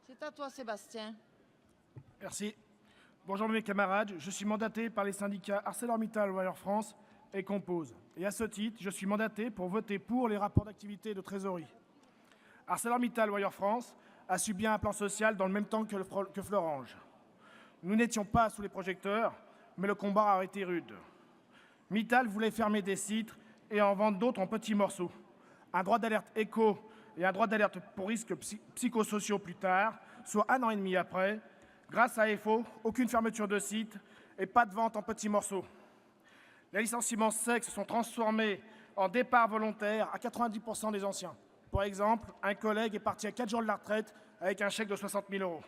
C'est à toi, Sébastien. Merci. Bonjour mes camarades, je suis mandaté par les syndicats ArcelorMittal Wire France et Compose. Et à ce titre, je suis mandaté pour voter pour les rapports d'activité et de trésorerie. ArcelorMittal Wire France a subi un plan social dans le même temps que Florange. Nous n'étions pas sous les projecteurs, mais le combat a été rude. Mittal voulait fermer des sites et en vendre d'autres en petits morceaux. Un droit d'alerte éco et un droit d'alerte pour risques psychosociaux plus tard, soit 1 an et demi après, grâce à FO, aucune fermeture de site et pas de vente en petits morceaux. Les licenciements secs se sont transformés en départ volontaire à 90% des anciens. Par exemple, un collègue est parti à 4 jours de la retraite avec un chèque de 60 000 €.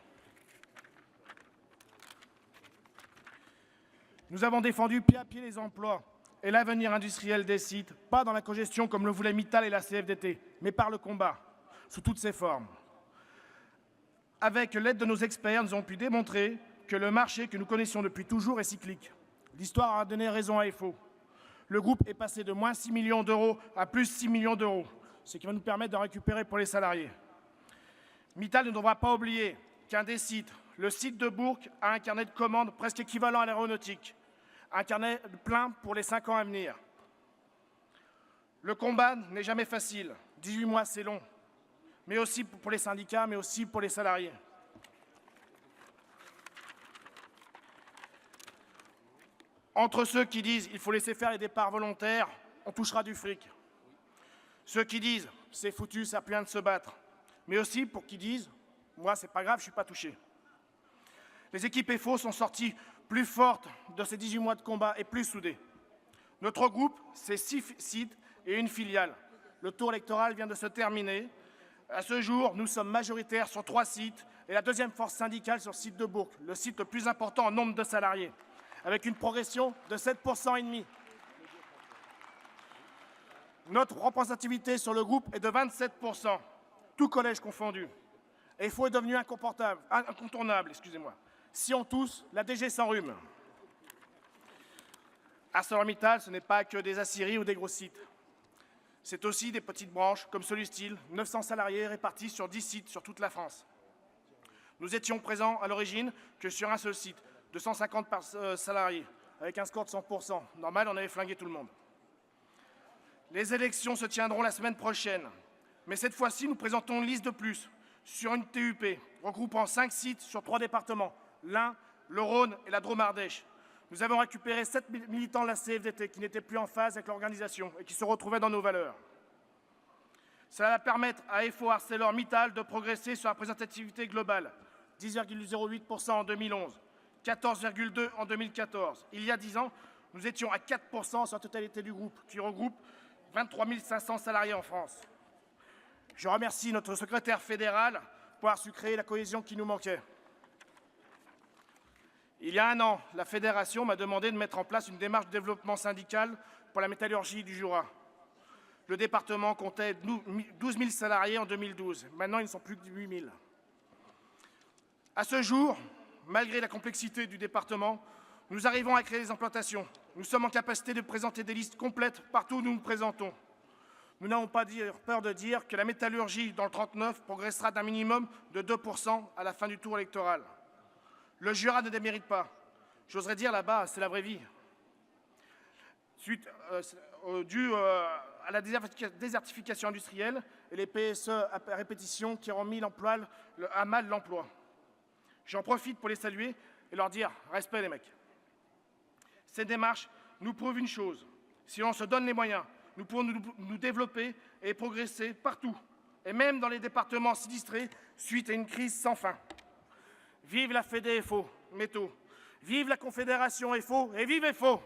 Nous avons défendu pied à pied les emplois et l'avenir industriel des sites, pas dans la cogestion comme le voulaient Mittal et la CFDT, mais par le combat, sous toutes ses formes. Avec l'aide de nos experts, nous avons pu démontrer que le marché que nous connaissions depuis toujours est cyclique. L'histoire a donné raison à FO. Le groupe est passé de moins 6 millions d'euros à plus 6 millions d'euros, ce qui va nous permettre de récupérer pour les salariés. Mittal ne devra pas oublier qu'un des sites, le site de Bourg, a un carnet de commandes presque équivalent à l'aéronautique. Un carnet plein pour les 5 ans à venir. Le combat n'est jamais facile. 18 mois, c'est long. Mais aussi pour les syndicats, mais aussi pour les salariés. Entre ceux qui disent qu'il faut laisser faire les départs volontaires, on touchera du fric. Ceux qui disent c'est foutu, ça n'a plus rien de se battre. Mais aussi pour qui disent moi, c'est pas grave, je ne suis pas touché. Les équipes FO sont sorties plus fortes de ces 18 mois de combat et plus soudées. Notre groupe, c'est 6 sites et une filiale. Le tour électoral vient de se terminer. À ce jour, nous sommes majoritaires sur 3 sites et la deuxième force syndicale sur le site de Bourg, le site le plus important en nombre de salariés, avec une progression de 7,5 %. Notre représentativité sur le groupe est de 27%, tout collège confondu. FO est devenu incontournable. Si on tousse, la DG s'enrhume. ArcelorMittal, ce n'est pas que des aciéries ou des gros sites. C'est aussi des petites branches comme celui-ci, 900 salariés répartis sur 10 sites sur toute la France. Nous étions présents à l'origine que sur un seul site, 250 salariés, avec un score de 100%. Normal, on avait flingué tout le monde. Les élections se tiendront la semaine prochaine. Mais cette fois-ci, nous présentons une liste de plus sur une TUP, regroupant 5 sites sur 3 départements, l'Ain, le Rhône et la Drôme-Ardèche. Nous avons récupéré 7 militants de la CFDT qui n'étaient plus en phase avec l'organisation et qui se retrouvaient dans nos valeurs. Cela va permettre à FO ArcelorMittal de progresser sur la représentativité globale, 10,08% en 2011, 14,2% en 2014. Il y a 10 ans, nous étions à 4% sur la totalité du groupe, qui regroupe 23 500 salariés en France. Je remercie notre secrétaire fédéral pour avoir su créer la cohésion qui nous manquait. Il y a 1 an, la fédération m'a demandé de mettre en place une démarche de développement syndical pour la métallurgie du Jura. Le département comptait 12 000 salariés en 2012. Maintenant, ils ne sont plus que 8 000. À ce jour, malgré la complexité du département, nous arrivons à créer des implantations. Nous sommes en capacité de présenter des listes complètes partout où nous nous présentons. Nous n'avons pas peur de dire que la métallurgie, dans le 39, progressera d'un minimum de 2% à la fin du tour électoral. Le Jura ne démérite pas. J'oserais dire là-bas, c'est la vraie vie. Dû à la désertification industrielle et les PSE à répétition qui ont mis à mal l'emploi. J'en profite pour les saluer et leur dire « respect les mecs ». Ces démarches nous prouvent une chose. Si l'on se donne les moyens, nous pouvons nous développer et progresser partout, et même dans les départements sinistrés suite à une crise sans fin. Vive la Fédé FO, métaux. Vive la Confédération FO et vive FO.